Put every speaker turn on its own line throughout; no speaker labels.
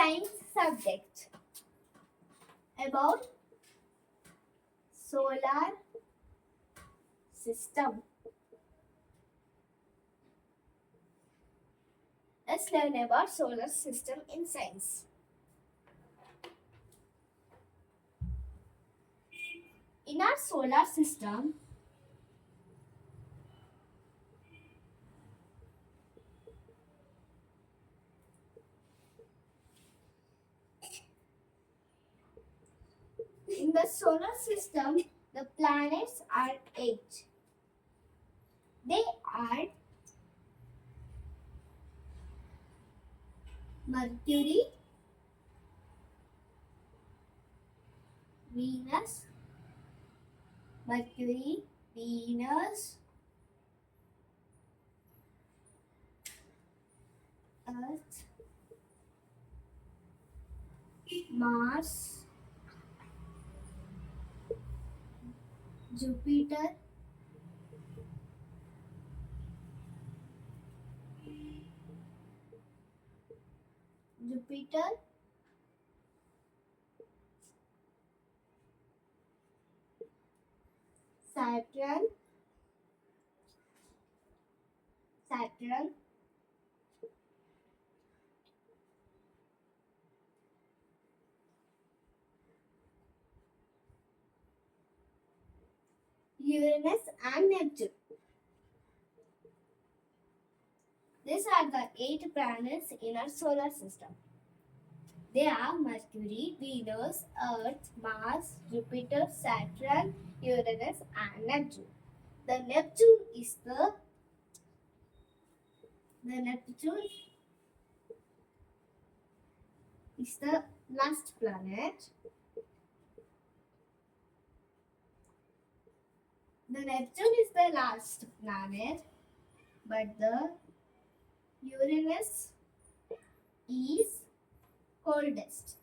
science subject about solar system. Let's learn about solar system in science. In our solar system, the planets are 8. They are Mercury, Venus, Earth, Mars, Jupiter, Saturn, Uranus and Neptune. These are the 8 planets in our solar system. They are Mercury, Venus, Earth, Mars, Jupiter, Saturn, Uranus and Neptune. The Neptune is the last planet. The Neptune is the last planet, but the Uranus is coldest.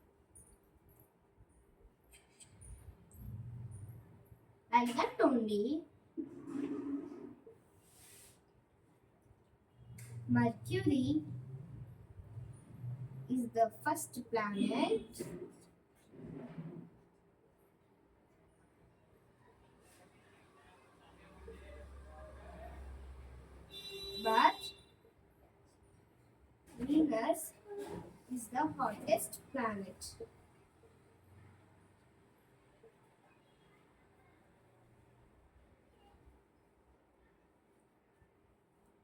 Like that only, Mercury is the first planet, but Venus is the hottest planet.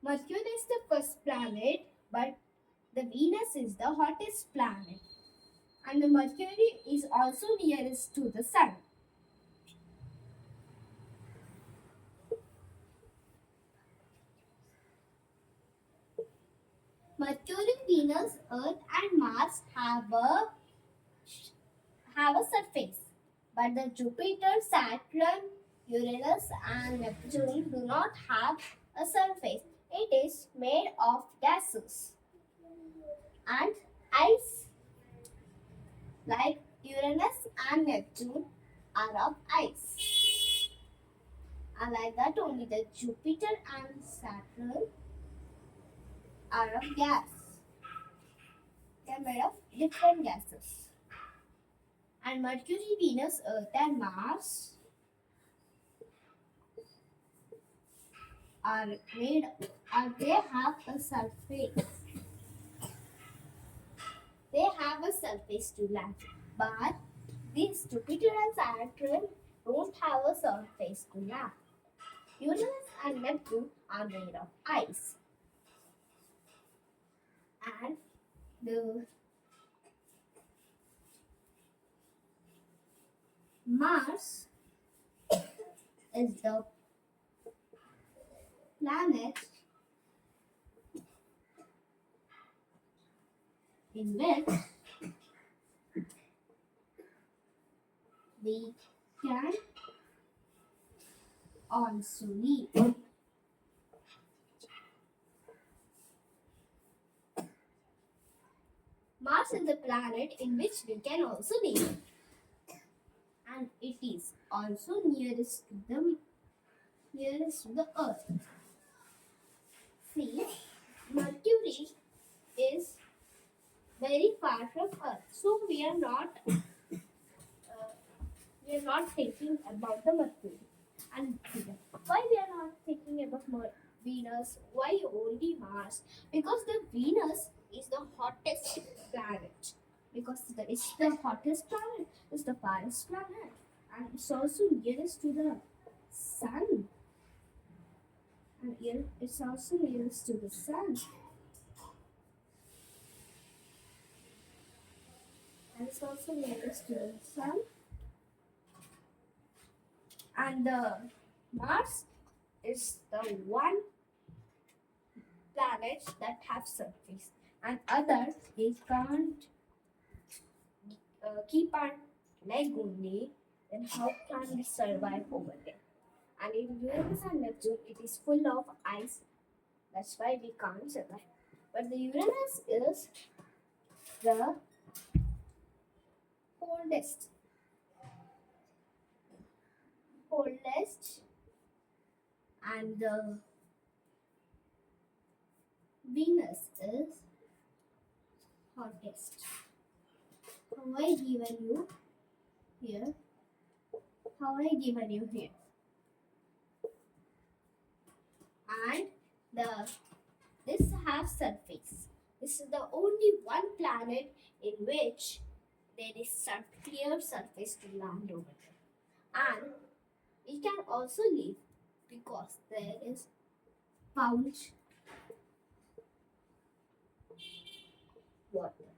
Mercury is the first planet, but the Venus is the hottest planet. And the Mercury is also nearest to the Sun. Mercury, Venus, Earth and Mars have a surface. But the Jupiter, Saturn, Uranus and Neptune do not have a surface. It is made of gases and ice. Like Uranus and Neptune are of ice. And like that only the Jupiter and Saturn are of gas. They are made of different gases. And Mercury, Venus, Earth and Mars they have a surface. They have a surface to land. But these Jupiter and Saturn don't have a surface to land. Uranus and Neptune are made of ice. And the Mars is the planet in which we can also live. Mars is the planet in which we can also live. And it is also nearest to the Earth. See, Mercury is very far from Earth. So we are not thinking about the Mercury and Venus. Why we are not thinking about Venus? Why only Mars? Because the Venus is the hottest planet. Because it's the hottest planet. It's the farthest planet, and it's also nearest to the sun. And it's also nearest to the sun. And it's also nearest to the sun. And Mars is the one planet that have surface, and others they can't keep our leg only. Then how can we survive over there? And in Uranus and Neptune, it is full of ice. That's why we can't survive. But the Uranus is the coldest, coldest, and the Venus is hottest. How I given you here? How I given you here? And the this have surface. This is the only one planet in which there is some clear surface to land over there. And we can also live because there is found water.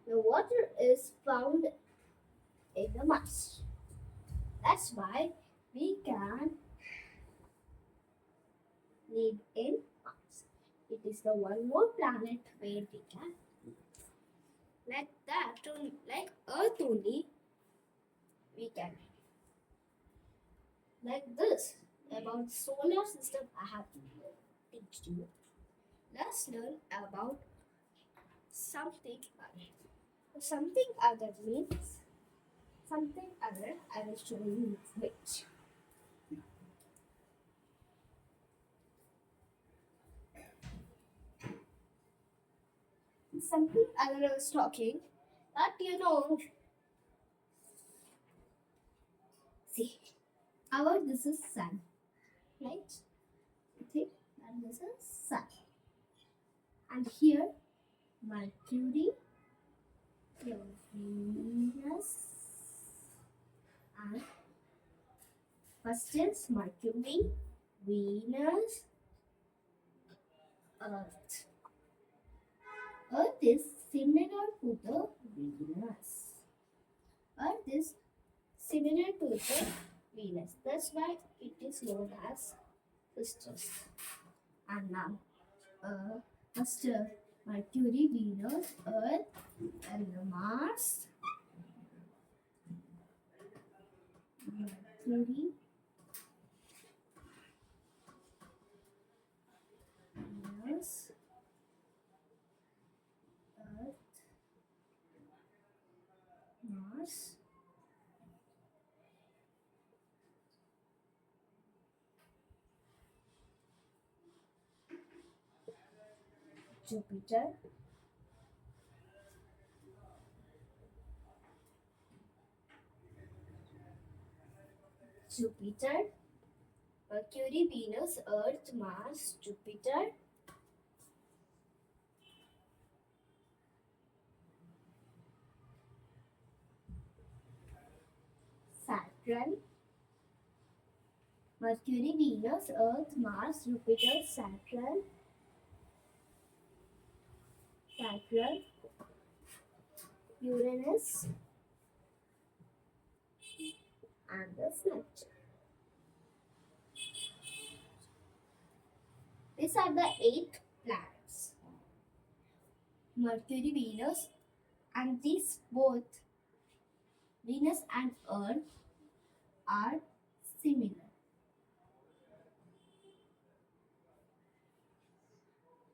The water is found in the Mars. That's why we can live in Mars. It is the one more planet where we can like that, like Earth only, we can like this. About solar system, I have to teach you. Let's learn about something other. Something other means something other. I will show you which. Something other I was talking that see, our this is sun, right? Okay, and this is sun, and here Mercury, here Venus, and first is Mercury, Venus, Earth. Earth is similar to the Venus. Earth is similar to the Venus. That's why it is known as sisters. And now, first Mercury, Venus, Earth, and Mars. Mercury, Venus, Earth, Mars, Jupiter, Jupiter, Mercury, Venus, Earth, Mars, Jupiter, Saturn, Mercury, Venus, Earth, Mars, Jupiter, Saturn, Uranus, and the Neptune. These are the 8 planets. Mercury, Venus, and these both, Venus and Earth, are similar.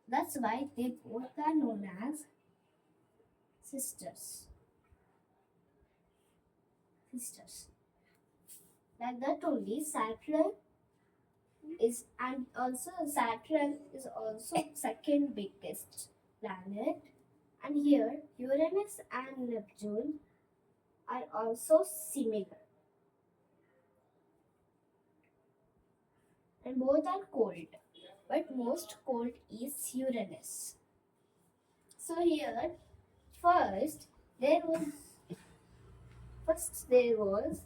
That's why they both are known as sisters. Sisters. Like that only, Saturn is, and also Saturn is also second biggest planet, And here, Uranus and Neptune are also similar, and both are cold. But most cold is Uranus. So here, first there was there was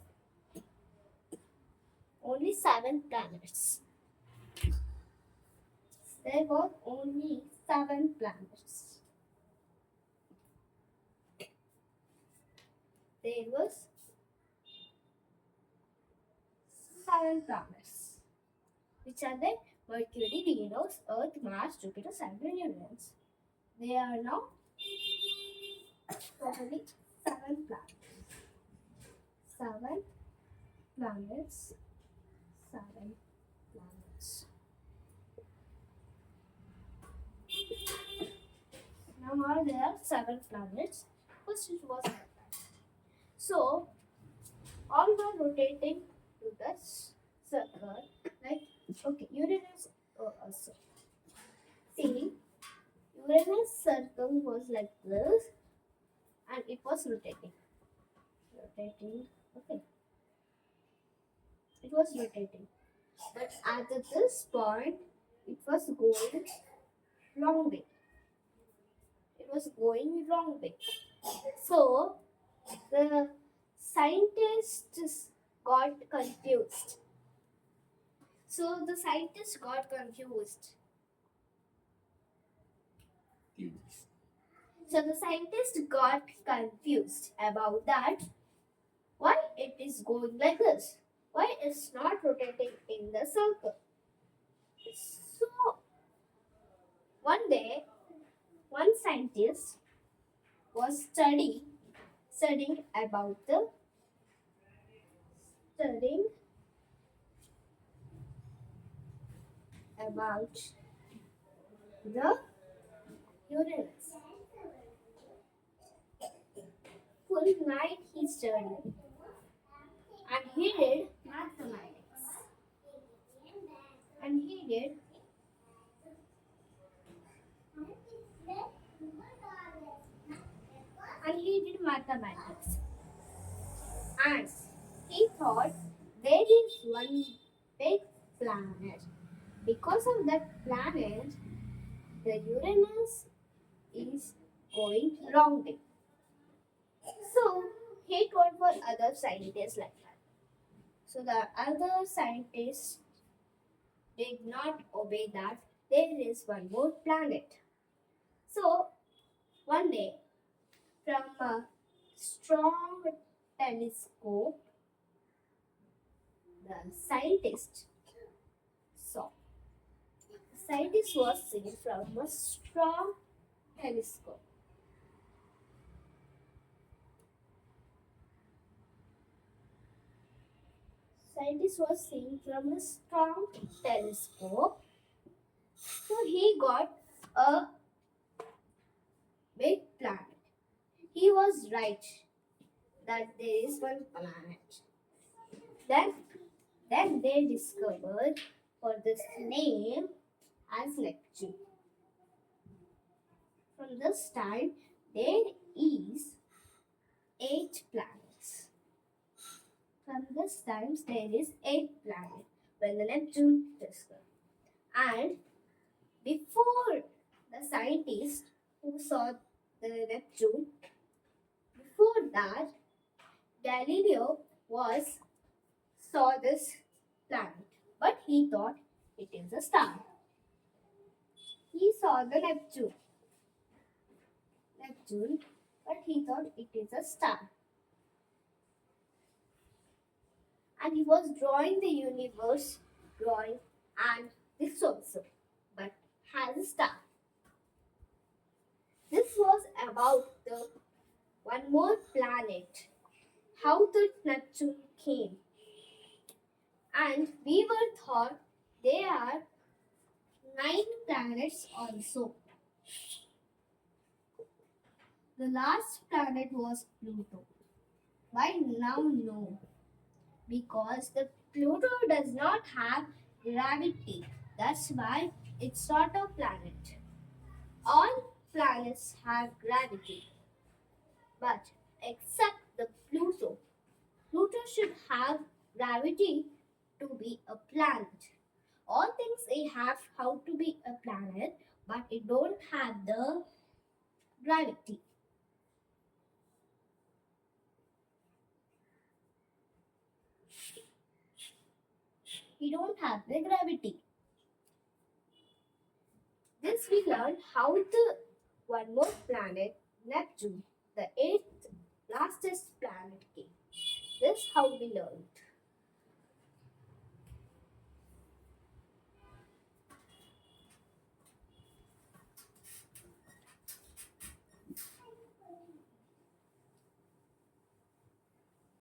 only 7 planets. There were only 7 planets. There was 7 planets, which are the Mercury, Venus, Earth, Mars, Jupiter, Saturn, Uranus. They are now totally 7 planets. 7 planets. 7 planets. Now there are 7 planets. First it was 7 planets. So all were rotating to the circle. Like okay, Uranus also. See, Uranus circle was like this, and it was rotating. Okay. It was rotating. But at this point, it was going wrong way. It was going wrong way. So the scientists got confused. So the scientists got confused. So the scientists got confused about that. Why it is going like this? Why it's not rotating in the circle? So one day, one scientist was studying about the Uranus. Full night he studied, and he did mathematics. And he did mathematics. And he thought there is one big planet. Because of that planet, the Uranus is going wrong way. So he told for other scientists like that. So the other scientists did not obey that there is one more planet. So one day, from a strong telescope, the scientist saw. The scientist was seen from a strong telescope. Scientist was seen from a strong telescope. So he got a big planet. He was right that there is one planet. Then they discovered for this name as Neptune. From this time, there is 8 planets. From this time, there is 8 planets when the Neptune discovered. And before the scientist who saw the Neptune, before that, Galileo saw this planet, but he thought it is a star. He saw the Neptune, but he thought it is a star. And he was drawing the universe, and this also, but has a star. This was about the one more planet, how the Neptune came. And we were thought there are 9 planets also. The last planet was Pluto. Why now? No. Because the Pluto does not have gravity. That's why it's not a planet. All planets have gravity, but except the Pluto. Pluto should have gravity to be a planet. All things it have how to be a planet, but it don't have the gravity. It don't have the gravity. This we learned how the one more planet, Neptune, the eighth lastest planet came. This how we learned.